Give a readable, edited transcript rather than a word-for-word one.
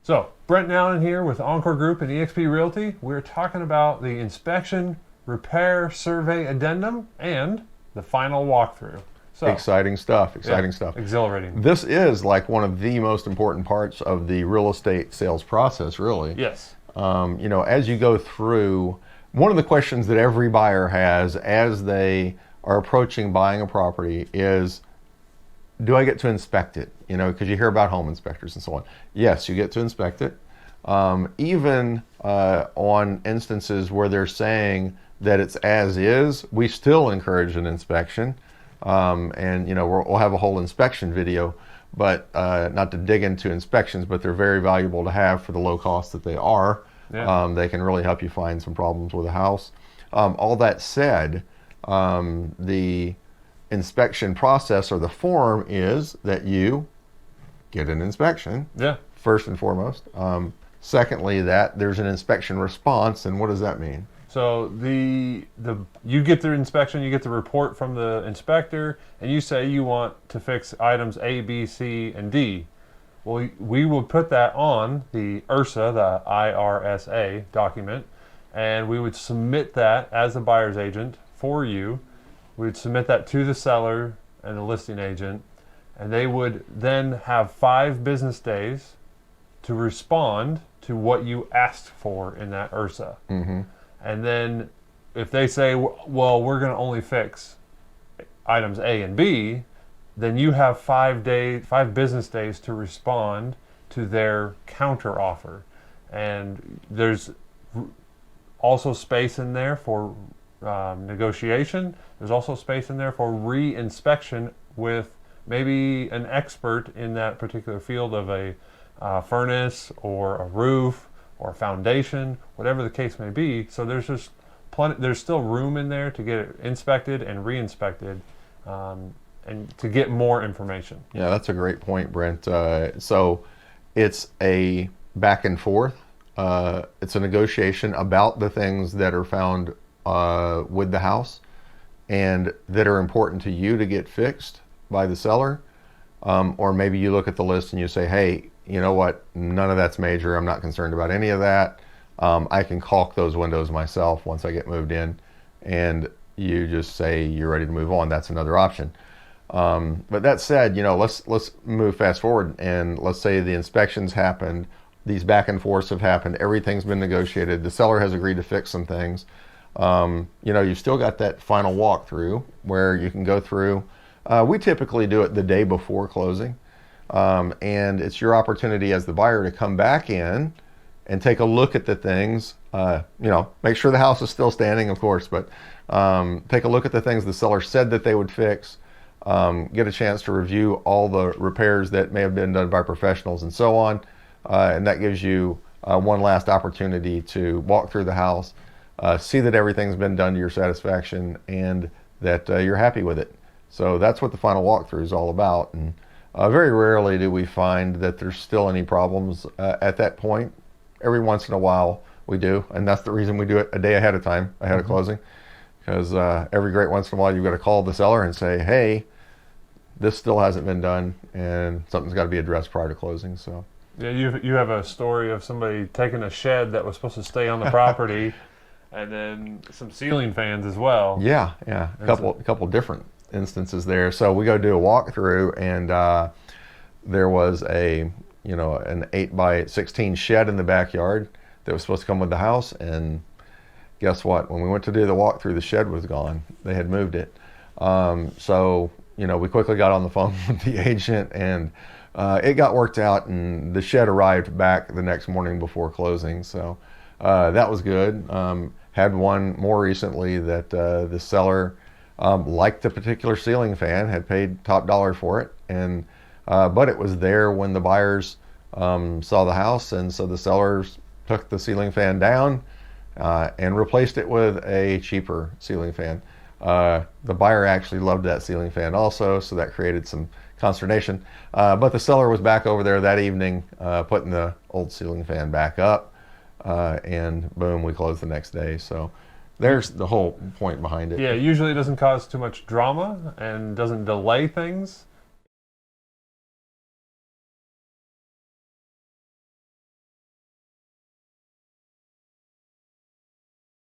So, Brent Allen here with Encore Group and eXp Realty. We're talking about the inspection, repair, survey addendum, and the final walkthrough. So, exciting stuff, exciting stuff. Exhilarating. This is like one of the most important parts of the real estate sales process, really. Yes. As you go through, one of the questions that every buyer has as they are approaching buying a property is, do I get to inspect it? Because you hear about home inspectors and so on. Yes, you get to inspect it. Even on instances where they're saying that it's as is, we still encourage an inspection. We'll have a whole inspection video, but not to dig into inspections, but they're very valuable to have for the low cost that they are. Yeah. They can really help you find some problems with a house. All that said, the inspection process or the form is that you get an inspection. Yeah. First and foremost. Secondly, that there's an inspection response, and what does that mean? So you get the inspection, you get the report from the inspector, and you say you want to fix items A, B, C, and D. Well, we will put that on the IRSA, the IRSA document, and we would submit that as a buyer's agent for you. We'd submit that to the seller and the listing agent, and they would then have 5 business days to respond to what you asked for in that IRSA. Mm-hmm. And then if they say, well, we're going to only fix items A and B, then you have 5 business days to respond to their counter offer. And there's also space in there for negotiation. There's also space in there for re-inspection with maybe an expert in that particular field of a furnace or a roof or a foundation, whatever the case may be. So there's just there's still room in there to get it inspected and re-inspected and to get more information. Yeah, that's a great point, Brent. So it's a back and forth. It's a negotiation about the things that are found with the house and that are important to you to get fixed by the seller. Or maybe you look at the list and you say, hey, you know what, none of that's major. I'm not concerned about any of that. I can caulk those windows myself once I get moved in. And you just say you're ready to move on. That's another option. But that said, let's move fast forward, and let's say the inspections happened, these back and forths have happened, everything's been negotiated, the seller has agreed to fix some things. You've still got that final walkthrough where you can go through. We typically do it the day before closing, and it's your opportunity as the buyer to come back in and take a look at the things. Make sure the house is still standing, of course, but take a look at the things the seller said that they would fix. Get a chance to review all the repairs that may have been done by professionals and so on, and that gives you one last opportunity to walk through the house, see that everything's been done to your satisfaction, and that you're happy with it. So that's what the final walkthrough is all about, and very rarely do we find that there's still any problems at that point. Every once in a while we do, and that's the reason we do it a day ahead of time, ahead of closing, because every great once in a while you've got to call the seller and say, hey, this still hasn't been done, and something's got to be addressed prior to closing. So yeah, you have a story of somebody taking a shed that was supposed to stay on the property, and then some ceiling fans as well. Yeah, a couple different instances there. So we go do a walkthrough, and there was an 8x16 shed in the backyard that was supposed to come with the house, and guess what? When we went to do the walkthrough, the shed was gone. They had moved it. We quickly got on the phone with the agent, and it got worked out, and the shed arrived back the next morning before closing. So that was good. Had one more recently that the seller liked the particular ceiling fan, had paid top dollar for it, and but it was there when the buyers saw the house, and so the sellers took the ceiling fan down and replaced it with a cheaper ceiling fan. The buyer actually loved that ceiling fan also, so that created some consternation. But the seller was back over there that evening putting the old ceiling fan back up, and boom, we closed the next day. So there's the whole point behind it. Yeah, usually it doesn't cause too much drama and doesn't delay things.